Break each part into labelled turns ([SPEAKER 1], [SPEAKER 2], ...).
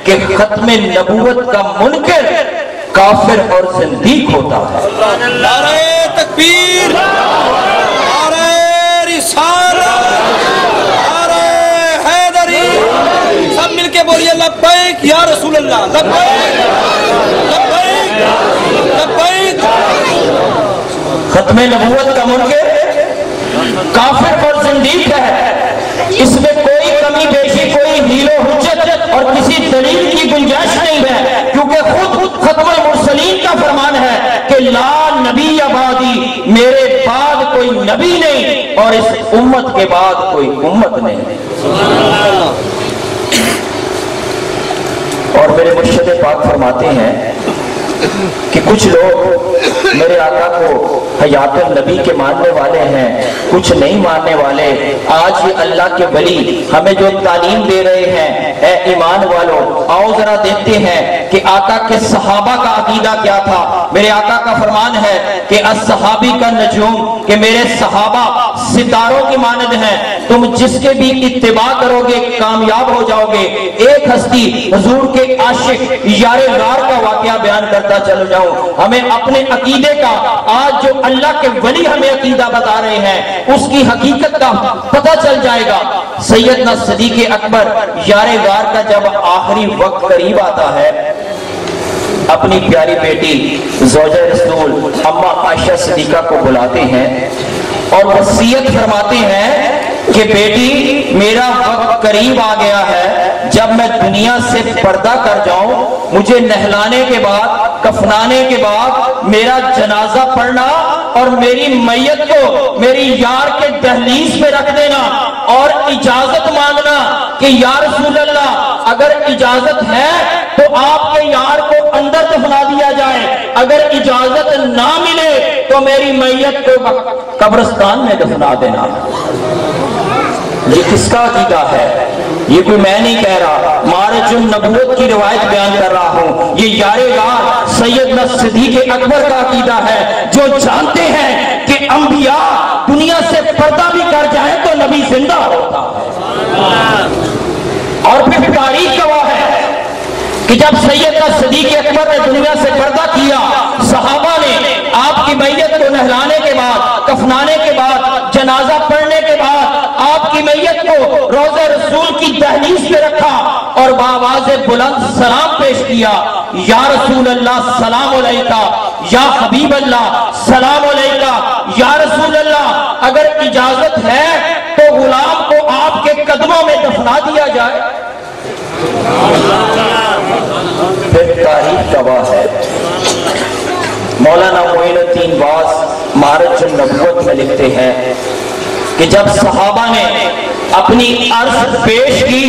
[SPEAKER 1] کہ ختم نبوت کا منکر کافر اور زندیق ہوتا ہے۔
[SPEAKER 2] نعرہ تکبیر، نعرہ رسالت، نعرہ حیدری، سب مل کے بولیے لبیک یا رسول اللہ، لبیک لبیک لبیک۔
[SPEAKER 1] ختم نبوت کا منکر کافر اور زندیق ہے، اس میں کوئی کمی بیشی، کوئی ہیل و حجت اور کسی دلیل کی گنجائش نہیں ہے، کیونکہ خود ختم المرسلین کا فرمان ہے کہ لا نبی بعدی، میرے بعد کوئی نبی نہیں اور اس امت کے بعد کوئی امت نہیں۔ اور میرے مرشد پاک فرماتے ہیں کہ کچھ لوگ میرے آقا کو حیات النبی کے ماننے والے ہیں، کچھ نہیں ماننے والے۔ آج یہ اللہ کے ولی ہمیں جو تعلیم دے رہے ہیں، اے ایمان والو آؤ ذرا دیکھتے ہیں کہ آقا کے صحابہ کا عقیدہ کیا تھا۔ میرے آقا کا فرمان ہے کہ الصحابی کا نجوم، کہ میرے صحابہ ستاروں کی مانند ہیں، تم جس کے بھی اتباع کرو گے کامیاب ہو جاؤ گے۔ ایک ہستی حضور کے عاشق یار غار کا واقعہ بیان کرتا چل جاؤں، ہمیں اپنے عقیدے کا، آج جو اللہ کے ولی ہمیں عقیدہ بتا رہے ہیں اس کی حقیقت کا پتہ چل جائے گا۔ سیدنا صدیق اکبر یار غار کا جب آخری وقت قریب آتا ہے، اپنی پیاری بیٹی زوجہ رسول اما عائشہ صدیقہ کو بلاتے ہیں اور وصیت فرماتے ہیں کہ بیٹی میرا وقت قریب آ گیا ہے، جب میں دنیا سے پردہ کر جاؤں مجھے نہلانے کے بعد کفنانے کے بعد میرا جنازہ پڑھنا اور میری میت کو میری یار کے دہلیز پہ رکھ دینا اور اجازت مانگنا کہ یا رسول اللہ اگر اجازت ہے تو آپ کے یار کو اندر دفنا دیا جائے، اگر اجازت نہ ملے تو میری میت کو قبرستان میں دفنا دینا۔ یہ کس کا عقیدہ ہے؟ یہ کوئی میں نہیں کہہ رہا، معرج النبوت کی روایت بیان کر رہا ہوں۔ یہ یار غار سیدنا صدیق اکبر کا عقیدہ ہے، جو جانتے ہیں کہ انبیاء دنیا سے پردہ بھی کر جائیں تو نبی زندہ ہوتا ہے۔ اور پھر تاریخ گواہ ہے کہ جب سیدنا صدیق اکبر نے دنیا سے پردہ کیا، صحابہ نے آپ کی میت کو نہلانے کے بعد کفنانے کے بعد جنازہ پڑھنے کے بعد آپ کی میت کو روضہ رسول کی دہلیز پہ رکھا اور بآواز بلند سلام پیش کیا، یا رسول اللہ سلام علیکہ، یا حبیب اللہ سلام علیکہ، یا رسول اللہ اگر اجازت ہے تو غلام کو آپ کے قدموں میں دفنا دیا جائے۔ پھر تاریخ گواہ ہے، مولانا معین الدین واز معرج النبوت میں لکھتے ہیں کہ جب صحابہ نے اپنی عرض پیش کی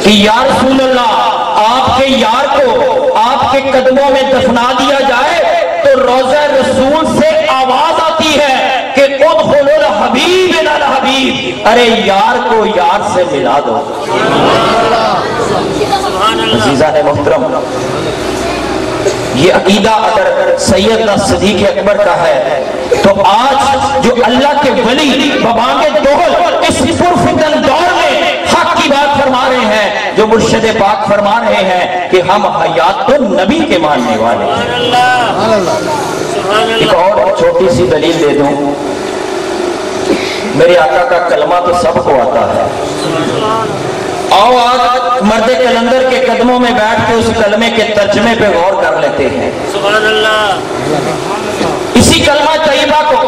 [SPEAKER 1] کہ یا رسول اللہ آپ کے یار کو آپ کے قدموں میں دفنا دیا جائے، تو روضہ رسول سے آواز آتی ہے کہ ادخل الحبیب الی الحبیب، ارے یار کو یار سے ملا دو۔ عزیزان محترم، یہ عقیدہ اگر سیدنا صدیق اکبر کا ہے تو آج جو اللہ کے ولی ببانگ دوہل اس پرفتن دور میں حق کی بات فرما رہے ہیں، جو مرشد پاک فرما رہے ہیں کہ ہم حیات النبی کے ماننے والے ہیں۔ ایک اور چھوٹی سی دلیل دے دوں، میرے آقا کا کلمہ تو سب کو آتا ہے، آؤ آج مرد کلندر کے قدموں میں بیٹھ کے اس کلمے کے ترجمے پہ غور کر لیتے ہیں۔
[SPEAKER 2] سبحان اللہ۔
[SPEAKER 1] اسی کلمہ طیبہ کو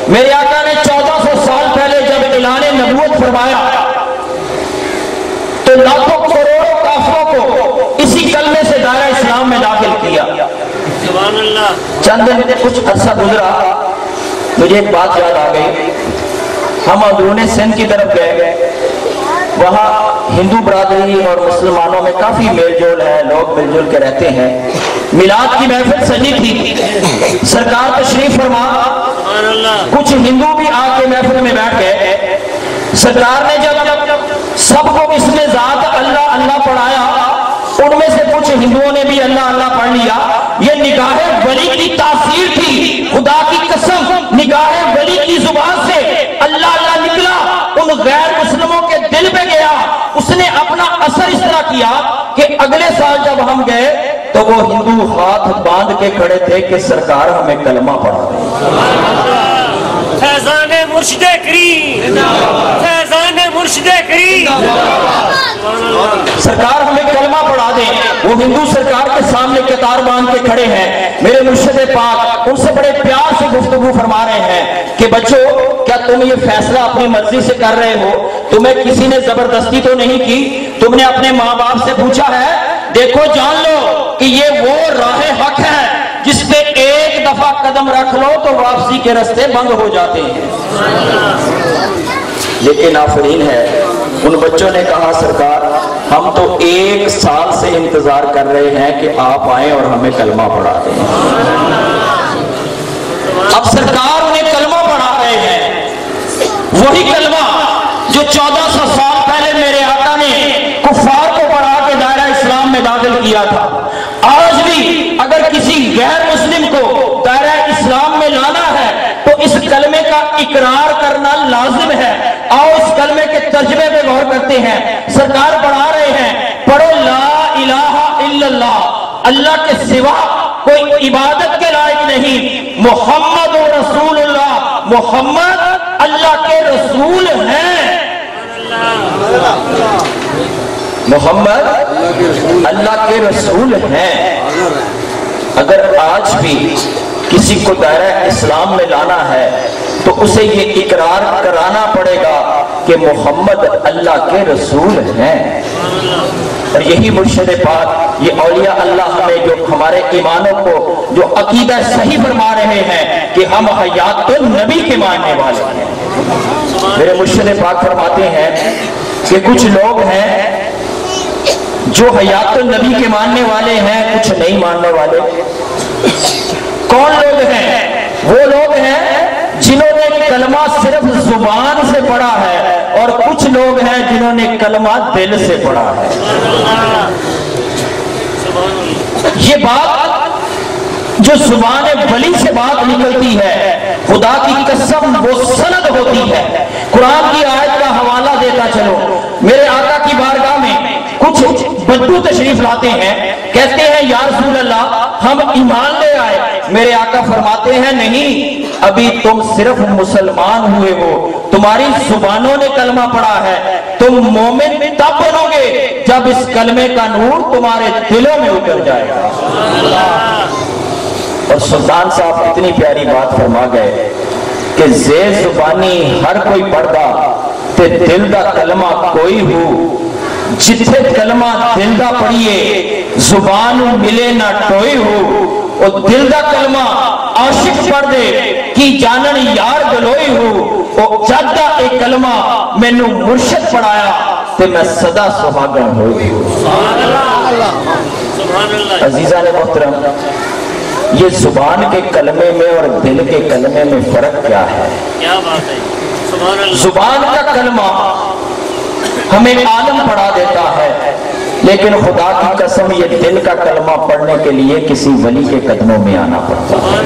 [SPEAKER 1] میرے آقا نے 1400 سال پہلے جب اعلان نبوت فرمایا تو لاکھوں کروڑوں کافروں کو اسی کلمے سے دائرہ اسلام میں داخل کیا۔
[SPEAKER 2] سبحان اللہ۔
[SPEAKER 1] چند دن کچھ عرصہ گزرا، مجھے ایک بات یاد آ گئی، ہم اندرون سندھ کی طرف گئے، وہاں ہندو برادری اور مسلمانوں میں کافی میل جول ہے، لوگ مل جل کے رہتے ہیں۔ میلاد کی محفل سجی تھی، سرکار تشریف فرما، کچھ ہندو بھی آ کے محفل میں بیٹھ گئے۔ سرکار نے جب سب کو اس میں ذات اللہ اللہ پڑھایا، ان میں سے کچھ ہندوؤں نے بھی اللہ اللہ پڑھ لیا۔ یہ نگاہ ولی کی تاثیر تھی، خدا کی قسم نگاہ ولی کی زبان سے اللہ اللہ نکلا، ان غیر مسلموں کے دل پہ گیا، اس نے اپنا اثر اس طرح کیا کہ اگلے سال جب ہم گئے تو وہ ہندو ہاتھ باندھ کے کھڑے تھے کہ سرکار ہمیں کلمہ پڑھا دیں۔
[SPEAKER 2] فیضان مرشد کریم، فیضان مرشد کریم،
[SPEAKER 1] سرکار ہمیں کلمہ پڑھا دیں۔ وہ ہندو سرکار کے سامنے قطار باندھ کے کھڑے ہیں، میرے مرشد پاک ان سے بڑے پیار سے گفتگو فرما رہے ہیں کہ بچوں کیا تم یہ فیصلہ اپنی مرضی سے کر رہے ہو؟ تمہیں کسی نے زبردستی تو نہیں کی؟ تم نے اپنے ماں باپ سے پوچھا ہے؟ دیکھو جان لو کہ یہ وہ راہ حق ہے جس پہ ایک دفعہ قدم رکھ لو تو واپسی کے راستے بند ہو جاتے ہیں۔ لیکن آفرین ہے، ان بچوں نے کہا سرکار ہم تو 1 سال سے انتظار کر رہے ہیں کہ آپ آئیں اور ہمیں کلمہ پڑھا دیں۔ اب سرکار انہیں کلمہ پڑھا رہے ہیں، وہی کلمہ جو 1400 سال پہلے میرے آقا نے کفار کو پڑھا کے دائرہ اسلام میں داخل کیا تھا۔ آج بھی اگر کسی غیر مسلم کو دائرہ اسلام میں لانا ہے تو اس کلمے کا اقرار کرنا لازم ہے۔ آؤ اس کلمے کے ترجمے پہ غور کرتے ہیں۔ سرکار پڑھا رہے ہیں، پڑھو لا الہ الا اللہ، اللہ کے سوا کوئی عبادت کے لائق نہیں، محمد رسول اللہ، محمد اللہ کے رسول ہیں، محمد اللہ کے رسول ہیں۔ اگر آج بھی کسی کو دائرہ اسلام میں لانا ہے تو اسے یہ اقرار کرانا پڑے گا کہ محمد اللہ کے رسول ہیں۔ اور یہی مرشد پاک، یہ اولیاء اللہ ہمیں جو ہمارے ایمانوں کو جو عقیدہ صحیح فرما رہے ہیں کہ ہم حیات النبی کے ماننے والے ہیں۔ میرے مرشد پاک فرماتے ہیں کہ کچھ لوگ ہیں جو حیات النبی کے ماننے والے ہیں، کچھ نہیں ماننے والے۔ کون لوگ ہیں؟ وہ لوگ ہیں جنہوں نے کلمہ صرف زبان سے پڑھا ہے، اور کچھ لوگ ہیں جنہوں نے کلمہ دل سے پڑھا ہے۔ یہ بات جو زبان ولی سے بات نکلتی ہے، خدا کی قسم وہ سند ہوتی ہے۔ قرآن کی آیت کا حوالہ دیتا چلو، میرے آقا کی بارگاہ میں کچھ بدو تشریف لاتے ہیں، کہتے ہیں یا رسول اللہ ہم ایمان لے آئے۔ میرے آقا فرماتے ہیں نہیں، ابھی تم صرف مسلمان ہوئے ہو، تمہاری زبانوں نے کلمہ پڑھا ہے، تم مومن تب بنو گے جب اس کلمے کا نور تمہارے دلوں میں اتر جائے گا۔ اور سلطان صاحب اتنی پیاری بات فرما گئے کہ زیر زبانی ہر کوئی پڑھدا تے دل دا کلمہ کوئی ہو، جتھے کلمہ دل دا پڑھیے زبان ملے نہ ٹوئی ہو، اور دل دا کلمہ عاشق پڑھ دے کی جانن یار گلوئی ہو، اور جد دا ایک کلمہ میں نو مرشد پڑھایا تے میں صدا سہاگن ہوئی ہوں۔ عزیزان محترم، یہ زبان کے کلمے میں اور دل کے کلمے میں فرق کیا ہے؟
[SPEAKER 2] کیا بات ہے؟
[SPEAKER 1] زبان کا کلمہ ہمیں عالم پڑھا دیتا ہے، لیکن خدا کی قسم یہ دل کا کلمہ پڑھنے کے لیے کسی ولی کے قدموں میں آنا پڑتا ہے۔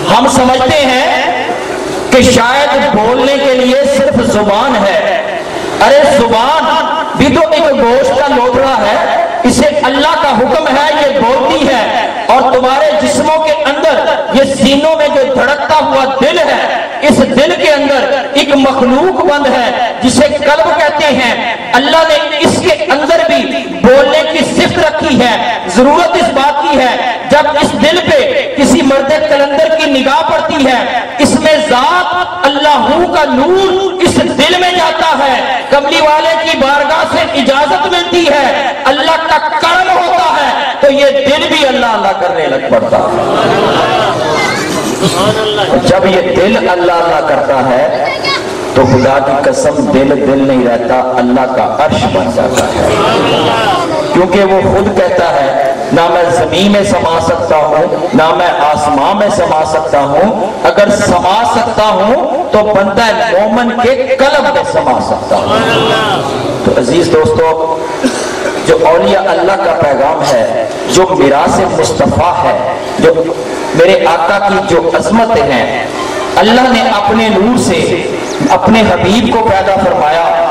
[SPEAKER 1] ہم سمجھتے ہیں کہ شاید بولنے کے لیے صرف زبان ہے۔ ارے زبان بھی تو ایک گوشت کا لوتڑا ہے، اسے اللہ کا حکم ہے، یہ بولتی ہے، اور تمہارے جسموں کے اندر یہ سینوں میں جو دھڑکتا ہوا دل ہے، اس دل کے اندر ایک مخلوق بند ہے جسے قلب کہتے ہیں۔ اللہ نے اس کے اندر بھی بولنے کی صفت رکھی ہے۔ ضرورت اس بات کی ہے جب اس دل پہ کسی مرد کلندر کی نگاہ پڑتی ہے، اس میں ذات اللہ کا نور اس دل میں جاتا ہے، کملی والے کی بارگاہ سے اجازت ملتی ہے، اللہ کا کرم ہوتا ہے تو یہ دل بھی اللہ اللہ کرنے لگ پڑتا ہے۔ جب یہ دل اللہ اللہ کرتا ہے تو خدا کی قسم دل نہیں رہتا، اللہ کا عرش بن جاتا ہے، کیونکہ وہ خود کہتا ہے نہ میں زمین میں سما سکتا ہوں نہ میں آسمان میں سما سکتا ہوں، اگر سما سکتا ہوں تو بندہ مومن کے قلب میں سما سکتا ہوں۔ تو عزیز دوستو، جو اولیاء اللہ کا پیغام ہے، جو میراث مصطفیٰ ہے، جو میرے آقا کی جو عظمت ہیں، اللہ نے اپنے نور سے اپنے حبیب کو پیدا فرمایا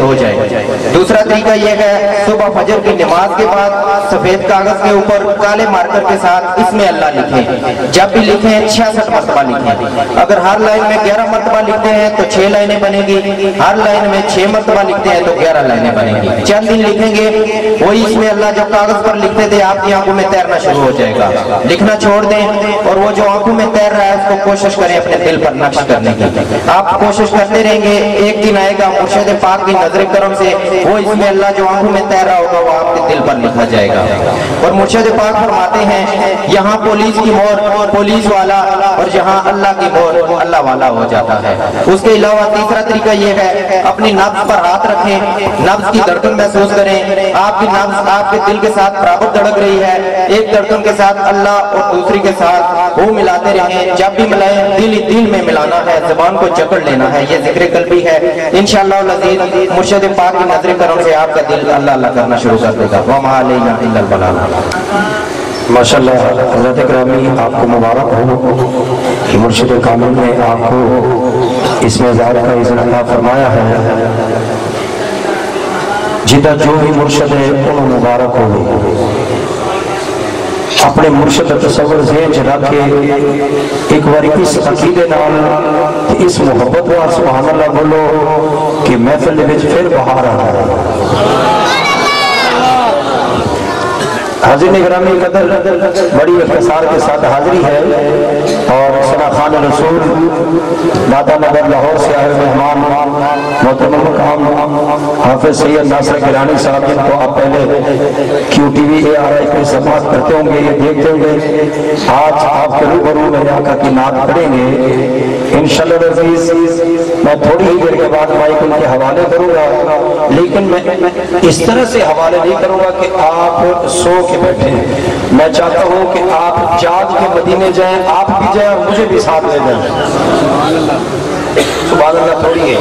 [SPEAKER 3] ہو جائے۔ دوسرا طریقہ یہ ہے صبح فجر کی نماز کے بعد سفید کاغذ کے اوپر کالے مارکر کے ساتھ اس میں اللہ لکھیں۔ جب بھی لکھیں 66 مرتبہ لکھیں۔ اگر ہر لائن میں 11 مرتبہ لکھتے ہیں تو 6 لائنیں بنے گی، ہر لائن میں 6 مرتبہ لکھتے ہیں تو 11 لائنیں بنے گی۔ چند دن لکھیں گے وہی اس میں اللہ جو کاغذ پر لکھتے تھے آپ کی آنکھوں میں تیرنا شروع ہو جائے گا۔ لکھنا چھوڑ دیں اور وہ جو آنکھوں میں تیر رہا ہے اس کو کوشش کریں اپنے دل پر نقش کرنے کی۔ آپ کوشش کرتے رہیں گے، ایک دن آئے گا مرشد پاک کی نظر کرم سے وہ اس میں اللہ جو آنکھوں میں تیر رہا ہوگا وہ آپ کے دل پر لکھا جائے گا۔ اور مرشد پاک فرماتے ہیں یہاں پولیس کی مہر پولیس والا اور جہاں اللہ کی مہر اللہ والا ہو جاتا ہے۔ اس کے علاوہ تیسرا طریقہ یہ ہے اپنی نبض پر ہاتھ رکھیں، نبض کی دھڑکن محسوس کریں۔ آپ کی نبض آپ کے دل کے ساتھ برابر دھڑک رہی ہے، ایک دھڑکن کے ساتھ اللہ اور دوسری کے ساتھ وہ ملاتے رہیں۔ جب بھی ملائیں دل میں ملانا ہے، زبان کو جکڑ لینا ہے، یہ ذکر قلبی ہے۔ انشاءاللہ العزیز مرشد پاک کی نظر کرم سے آپ کا دل اللہ اللہ کرنا شروع کر دے گا۔ وما علینا الا البلاغ۔
[SPEAKER 4] ماشاءاللہ حضرت گرامی آپ کو مبارک ہو کہ مرشد کامل نے آپ کو اس میں اظہار کا اذن عطا فرمایا ہے۔ جدہ جو بھی مرشد ہے انہوں مبارک ہو۔ اپنے مرشد تصور ذہن چ رکھ کے ایک بار اس عقیدے نال اس محبت نال سبحان اللہ بولو کہ محفل وچ پھر بہار آ رہا ہے۔ حاضرین گرامی قدر بڑی اختصار کے ساتھ حاضری ہے اور ثنا خان رسول دادا نگر لاہور سے آئے مہمان محترم مقام حافظ سید ناصر گیلانی صاحب جن کو آپ پہلے کیو ٹی وی اے آر آئی پہ سماعت کرتے ہوں گے، یہ دیکھتے ہوں گے۔ آج آپ کے روبرو میرے آقا کی نعت پڑھیں گے انشاءاللہ العزیز۔ میں تھوڑی ہی دیر کے بعد مائک ان کے حوالے کروں گا، لیکن میں اس طرح سے حوالے نہیں کروں گا کہ آپ سو کے بیٹھے۔ میں چاہتا ہوں کہ آپ جاگ کے مدینے جائیں، آپ بھی جائیں اور مجھے بھی ساتھ لے جائیں۔ سبحان اللہ تھوڑی ہے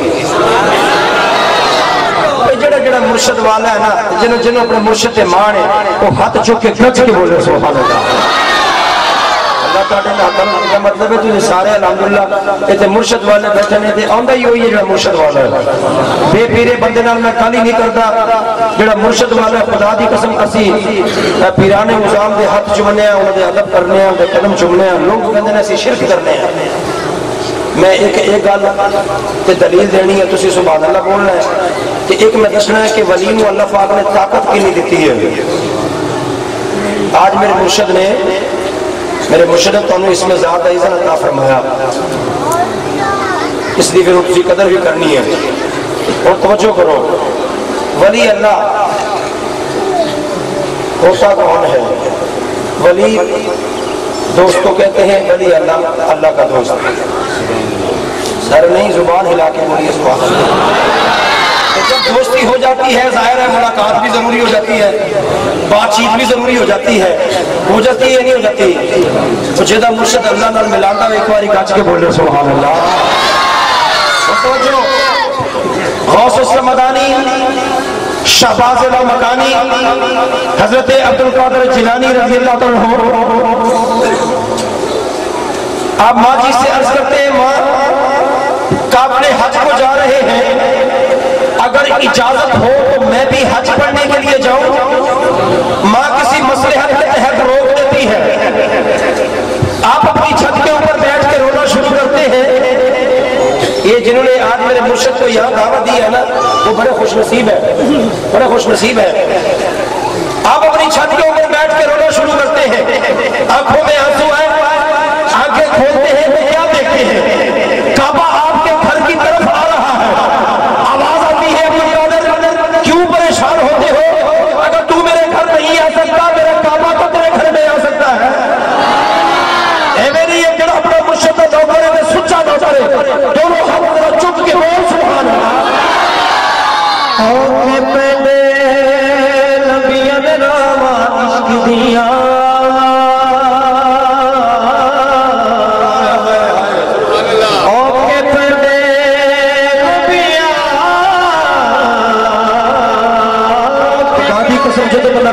[SPEAKER 4] جڑا مرشد والا ہے نا، جنہوں اپنے مرشد مان ہے وہ ہاتھ چک کے گج کے بولے سبحان اللہ۔ اللہ تعالیٰ نے حکم کا مطلب ہے تجھے سارے الحمدللہ ایتھے مرشد والے بیٹھے نے تے آندا ہی ہوئی ہے جڑا مرشد والا ہے۔ بے پیرے بندے نال میں کالی نہیں کردا، جڑا مرشد والا ہے خدا دی قسم اسی پیرانے نظام دے ہاتھ چومنے ہیں، انہاں دے ادب کرنے ہیں، انہاں دے قدم چومنے ہیں، لوگ کہندے نے اسی شرک کرنے ہیں۔ میں ایک گل تے دلیل دینی ہے، تسی سبحان اللہ بولنا ہے کہ ایک میں دسنا ہے کہ ولی نو اللہ پاک نے طاقت کی نہیں دیتی ہے۔ آج میرے مرشد نے تو اس میں زیادہ اذن عطا فرمایا، اس لیے پھر اسی قدر بھی کرنی ہے۔ اور توجہ کرو، ولی اللہ ہوتا کون ہے؟ ولی دوست کو کہتے ہیں، ولی اللہ اللہ کا دوست۔ سر نہیں زبان ہلا کے بولیے سبحان اللہ۔ جب دوستی ہو جاتی ہے ظاہر ہے ملاقات بھی ضروری ہو جاتی ہے، بات چیت بھی ضروری ہو جاتی ہے یا نہیں ہو جاتی؟ تو جدہ مرشد اللہ نال ملانا ایک باری گاج کے بولے سبحان اللہ۔ غوث السمدانی، شہباز مکانی، حضرت عبدالقادر جیلانی رضی اللہ عنہ، آپ ماں جی سے عرض کرتے ہیں ماں کعبہ حج کو جا رہے ہیں، اگر اجازت ہو تو میں بھی حج پڑھنے کے لیے جاؤں؟ ماں کسی مصلحت کے تحت روک دیتی ہے، آپ اپنی چھت کے اوپر بیٹھ کے رونا شروع کرتے ہیں۔ یہ جنہوں نے آج میرے مرشد کو یہاں دعوت دی ہے نا وہ بڑے خوش نصیب ہے۔ آپ اپنی چھت کے اوپر بیٹھ کے رونا شروع کرتے ہیں، آنکھوں میں آنسو آئے، آنکھیں کھولتے ہیں تو کیا دیکھتے ہیں؟ کعبہ آپ کے گھر کی طرف آ رہا ہے، آواز آتی ہے کیوں پریشان ہوتے ہو؟ اگر تو میرے گھر نہیں آ سکتا میرا کعبہ تو تیرے گھر میں آ سکتا ہے۔ اے میری یہ جڑا اپنا مرشد نوکر ہے سچا نوکر ہے، دونوں ہاتھ ذرا چپ کے بول سبحان اللہ۔ اوکے پہلے نبیوں نے نام عشق دیا،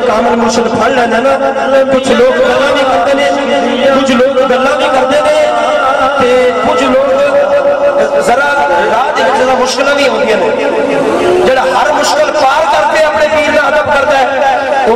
[SPEAKER 4] کامل مرشد پڑھ لینا نا، کچھ لوگ گلا بھی کرتے ہیں، کچھ لوگ گلا بھی کرتے ہیں، کچھ لوگ ذرا راہ ذرا مشکل بھی ہوتی ہیں۔ جڑا